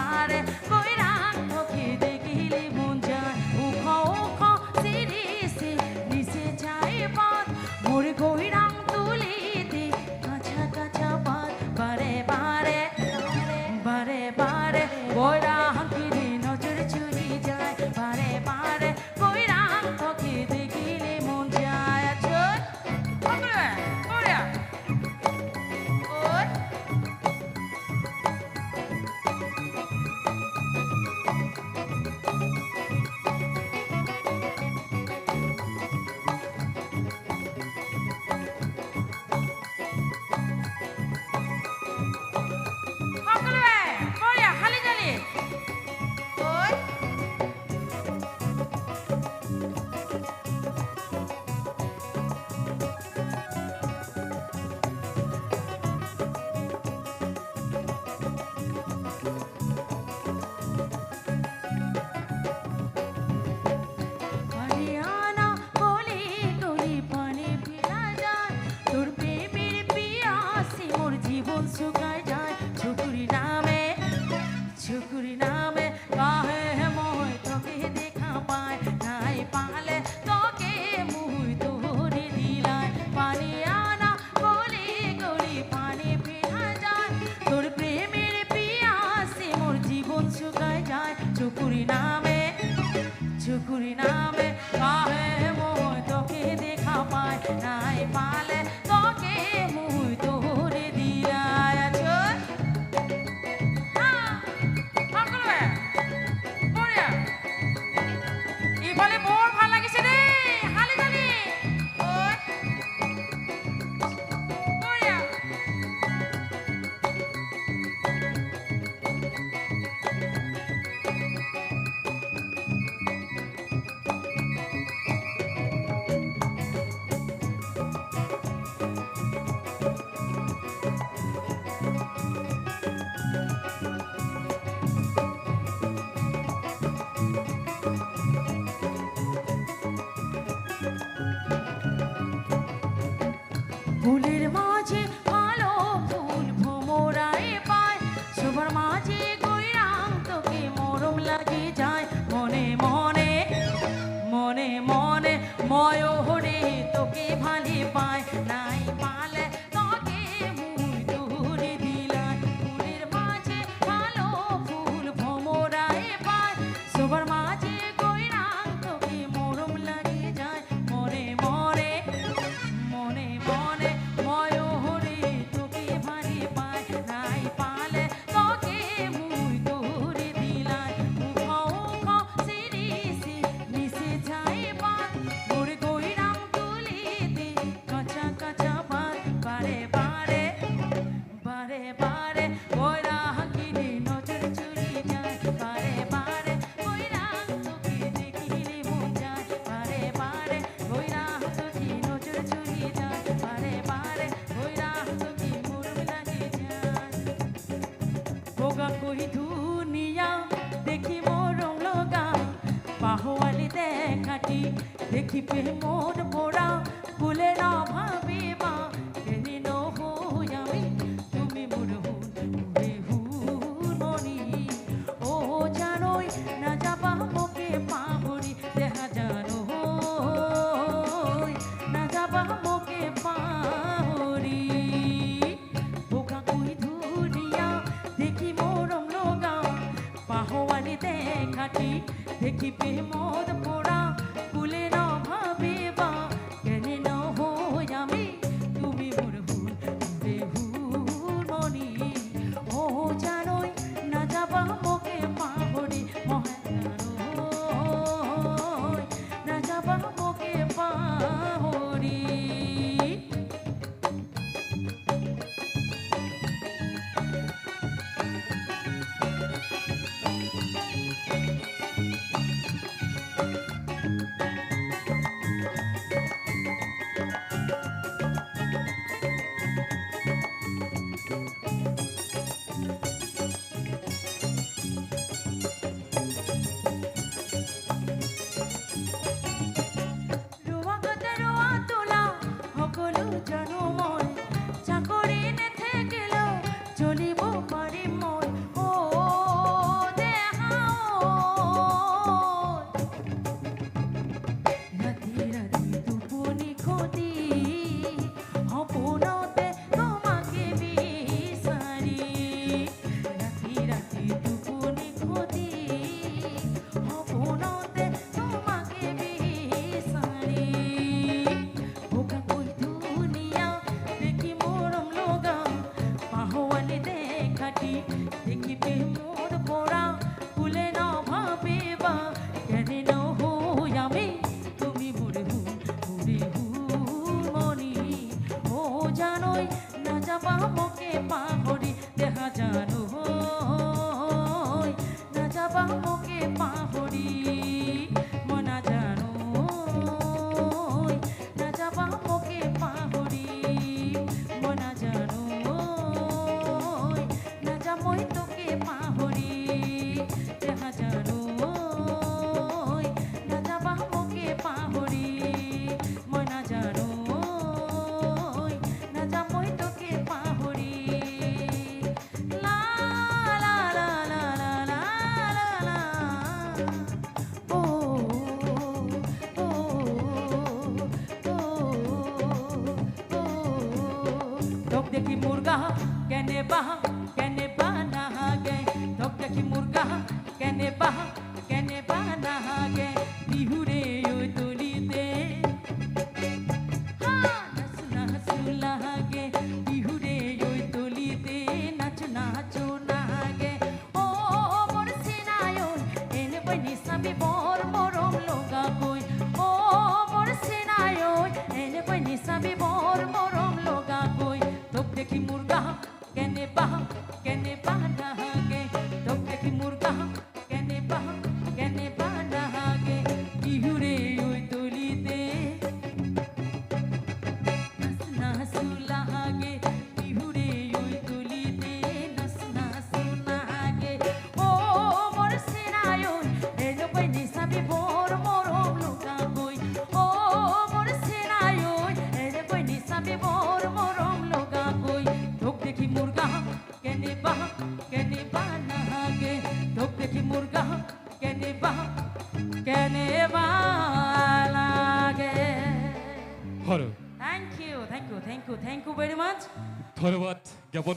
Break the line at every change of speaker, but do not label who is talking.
বারে কইরাম তোকে দেখিলে মন যায় উখ উখ সিরি সে নিচে যায় বাদ মোর কইরাম তুলি দে কাছা কাছা বাদ বারে বারে বারে বারে কইরাম কিরে নজর চুরি যায় বারে বারে কইরাম তোকে দেখিলে মন যায় আছর ওরে ওরে ওই সকলে ওরে খালি জালি ওই হরিয়ানা গলি গলি পানি ফেলা যায় তোর প্রেমের পিয়াসে মোর জীবন শুকায় যায় ছুকুরি নামে কাহে মই তোকে দেখা পায় নাই পালে তোকে মুই তোরে দিলাই পানি আনা গলি গলি পানি ফেলা যায় তোর প্রেমের পিয়াসে মোর জীবন শুকায় যায় ছুকুরি নামে কাহে মই তোকে দেখা পায় নাই পালে তোকে মুই তোরে দিলাই আছর সকলে বঢ়িয়া ইফালে বৰ ভাল লাগিছে দেই হালি জালি ওই বঢ়িয়া ফুলের মাঝে ভালো ফুল ভোমরায় পায় সবার মাঝে কইরাম তোকে মরম লাগে যায় মনে মনে মনে মনে ময়ূরে তোকে ভালে পায় নাই পালে তোকে মুই তোরে দিলাই ফুলের মাঝে ভালো ফুল ভোমরায় পায় সবার মাঝে কইরাম তোকে মরম লাগে যায় মনে মনে মনে মনে ময়ূরে তোকে ভালে পায় নাই পালে তোকে মুই তোরে দিলাই উখ উখ সিরি সে নিচে যায় বাদ মোর কইরাম তুলি দে কাছা কাছা বাদ বারে বারে বারে বারে কইরাম কিরে নজর চুরি যায় বারে বারে কইরাম তোকে দেখিলে মন যায় বারে বারে কইরাম তোকে নজর চুরি যায় বারে বারে কইরাম তোকে মরম লাগে যায় গোগা কই দুনিয়া দেখি মরম লগা পাহওয়ালি দেখাটি দেখি পে মন মোরা ভুলে না ভাবিবা কেনি নহই আমি তুমি মোর হুননি ও জানোই না যাবা মোকে পাহরি দেখা জানো না যাবা মোকে পাহরি বোকা কই ধুরিয়া দেখি মরম লগা পাহওয়ালি দেখাটি দেখি পে মন মোরা ভুলে না ভাবিবা কেনে নহই আমি তুমি মোর হুননি ও জানোই না যাবা মোকে পাহরি মহাজানোই না যাবা মোকে পাহরি देखी मुर्गा केने बना गे धोक देखी मुर्गा केने बना गे बिहुरे ओ तुलिते नाचु लागे बिहुरे ओ तुलिते नाचु लागे ओ मोर सेनायो एने बनी साबी बोर मोरम लोगा कोई ओ मोर सेनायो एने बनी साबी बोर मोरम लोगा कोई धोक देखी मुर्गा केने बना गे धोक देखी मुर्गा केने बना गे बिहुरे ओ तुलिते नाचु लागे बिहुरे ओ तुलिते नाचु लागे ओ मोर सेनायो एनो बनी साबी बोर मोरम लोगा कोई ओ मोर सेनायो एनो बनी साबी बोर मोरम लोगा कोई धोक देखी मुर्गा केने बना गे धोक देखी मुर्गा केने बना गे
হৰ
Thank you very much.
ধন্যবাদ জ্ঞাপন